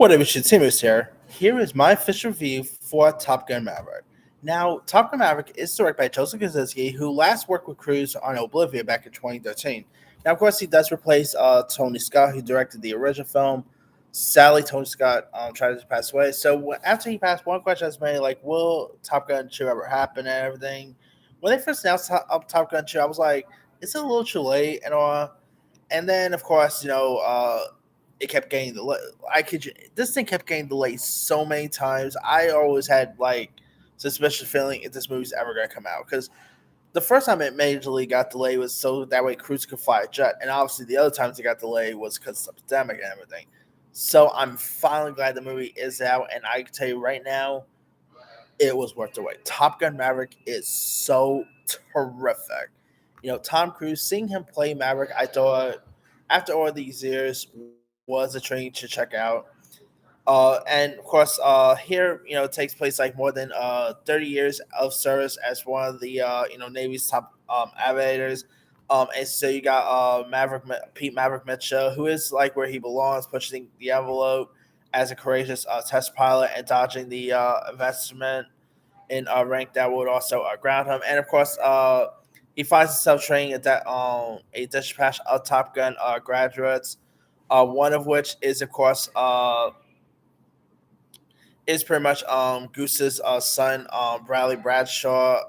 What up, it's your Timus here. Here is my official review for Top Gun Maverick. Now, Top Gun Maverick is directed by Joseph Kosinski, who last worked with Cruise on Oblivion back in 2013. Now, of course, he does replace Tony Scott, who directed the original film. Sadly, Tony Scott tried to pass away. So after he passed, one question was made, like, will Top Gun 2 ever happen and everything? When they first announced Top Gun 2, I was like, it's a little too late and all. And then, of course, it kept getting delayed. This thing kept getting delayed so many times. I always had like suspicious feeling if this movie's ever gonna come out because the first time it majorly got delayed was so that way Cruise could fly a jet, and obviously the other times it got delayed was because of the pandemic and everything. So I'm finally glad the movie is out, and I can tell you right now, it was worth the wait. Top Gun Maverick is so terrific. Tom Cruise, seeing him play Maverick, I thought after all these years was a training to check out. And of course, here it takes place like more than 30 years of service as one of the Navy's top aviators. And so you got Pete Maverick Mitchell, who is like where he belongs, pushing the envelope as a courageous test pilot and dodging the investment in rank that would also ground him. And of course, he finds himself training at that a dispatch of Top Gun graduates. One of which is, of course, is pretty much Goose's son, Bradley Bradshaw,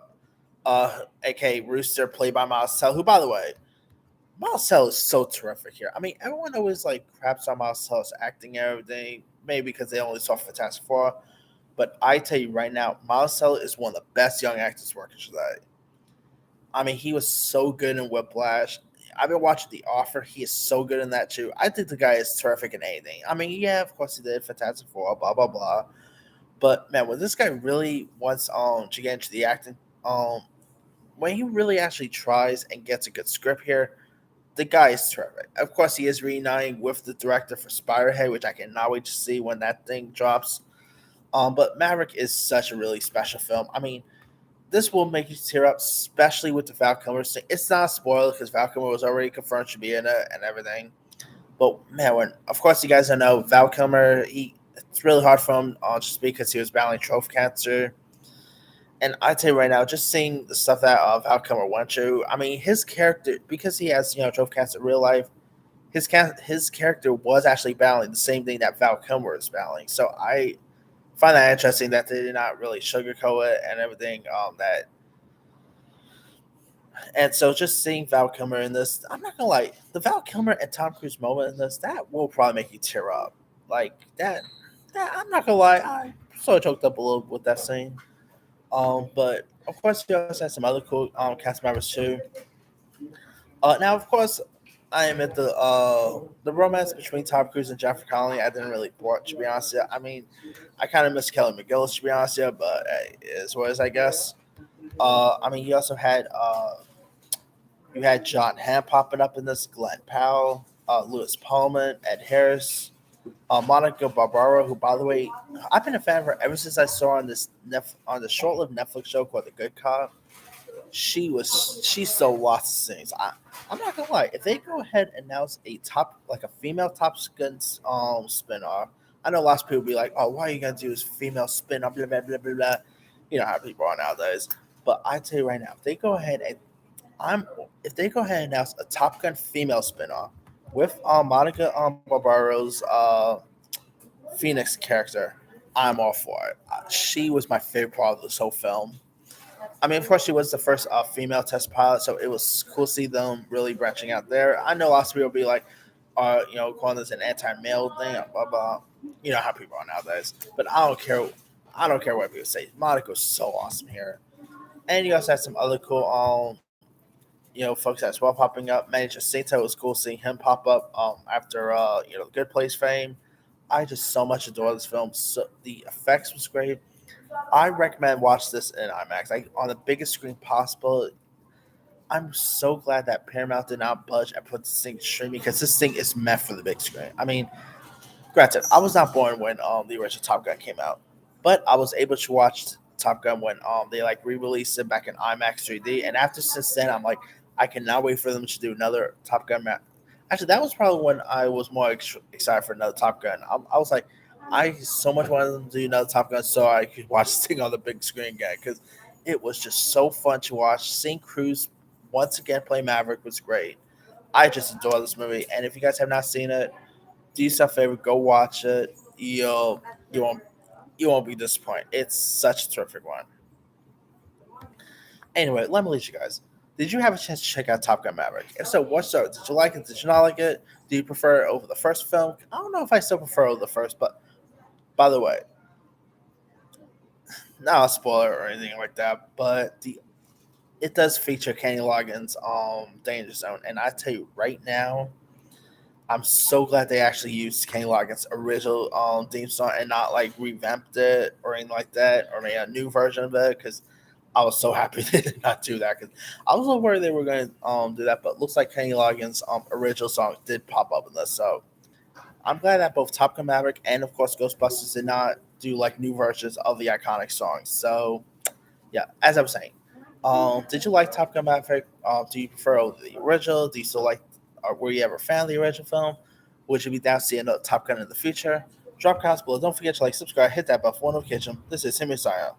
aka Rooster, played by Miles Teller, who, by the way, Miles Teller is so terrific here. I mean, everyone always like craps on Miles Teller's acting and everything, maybe because they only saw Fantastic Four. But I tell you right now, Miles Teller is one of the best young actors working today. I mean, he was so good in Whiplash. I've been watching The Offer. He is so good in that too. I think the guy is terrific in anything. I mean, yeah, of course he did Fantastic Four, blah blah blah. But man, when this guy really wants to get into the acting, when he really actually tries and gets a good script here, the guy is terrific. Of course, he is reuniting with the director for Spiderhead, which I cannot wait to see when that thing drops. But Maverick is such a really special film. I mean, this will make you tear up, especially with the Val Kilmer thing. It's not a spoiler because Val Kilmer was already confirmed to be in it and everything. But man, of course you guys don't know Val Kilmer. It's really hard for him just because he was battling throat cancer. And I tell you right now, just seeing the stuff that Val Kilmer went through. I mean, his character, because he has throat cancer in real life, his character was actually battling the same thing that Val Kilmer is battling. So I find that interesting that they did not really sugarcoat it and everything. And so just seeing Val Kilmer in this, I'm not gonna lie, the Val Kilmer and Tom Cruise moment in this, that will probably make you tear up. Like that I'm not gonna lie, I sort of choked up a little with that scene. But of course, we also had some other cool cast members too. Now, of course, I admit the romance between Tom Cruise and Jennifer Connelly I didn't really watch, to be honest. I mean, I kind of miss Kelly McGillis, to be honest, but hey, it is what it is, I guess. I mean, you had John Hamm popping up in this, Glenn Powell, Lewis Pullman, Ed Harris, Monica Barbaro, who, by the way, I've been a fan of her ever since I saw her on on the short-lived Netflix show called The Good Cop. She stole lots of things. I'm not gonna lie. If they go ahead and announce a female Top Gun spinoff, I know lots of people be like, oh, why are you gonna do this female spinoff? Blah blah blah blah blah. You know how people are nowadays. But I tell you right now, I'm if they go ahead and announce a Top Gun female spinoff with Monica Barbaro's Phoenix character, I'm all for it. She was my favorite part of this whole film. I mean, of course, she was the first female test pilot, so it was cool to see them really branching out there. I know lots of people be like, calling this an anti-male thing, blah blah. You know how people are nowadays. But I don't care. I don't care what people say. Monica's so awesome here, and you also had some other cool, folks as well popping up. Manny Jacinto was cool seeing him pop up after the Good Place fame. I just so much adore this film. So the effects was great. I recommend watch this in IMAX, like on the biggest screen possible. I'm so glad that Paramount did not budge and put this thing streaming because this thing is meant for the big screen. I mean, granted, I was not born when the original Top Gun came out, but I was able to watch Top Gun when they like re-released it back in IMAX 3D. And after since then, I'm like, I cannot wait for them to do another Top Gun. Actually, that was probably when I was more excited for another Top Gun. I was like, I so much wanted them to do another Top Gun so I could watch this thing on the big screen again because it was just so fun to watch. Seeing Cruise once again play Maverick was great. I just adore this movie, and if you guys have not seen it, do yourself a favor, go watch it. You won't you won't be disappointed. It's such a terrific one. Anyway, let me leave you guys. Did you have a chance to check out Top Gun Maverick? If so, what so? Did you like it? Did you not like it? Do you prefer it over the first film? I don't know if I still prefer it over the first, but by the way, not a spoiler or anything like that, but the it does feature Kenny Loggins' Danger Zone, and I tell you right now, I'm so glad they actually used Kenny Loggins' original theme song and not like revamped it or anything like that or made a new version of it because I was so happy they did not do that because I was a little worried they were going to do that, but it looks like Kenny Loggins' original song did pop up in this, so I'm glad that both Top Gun Maverick and of course Ghostbusters did not do like new versions of the iconic songs. So yeah, as I was saying, did you like Top Gun Maverick? Do you prefer the original? Do you still like? Were you ever a fan of the original film? Would you be down to see another Top Gun in the future? Drop comments below. Don't forget to like, subscribe, hit that bell for notification. This is Timmy signing out.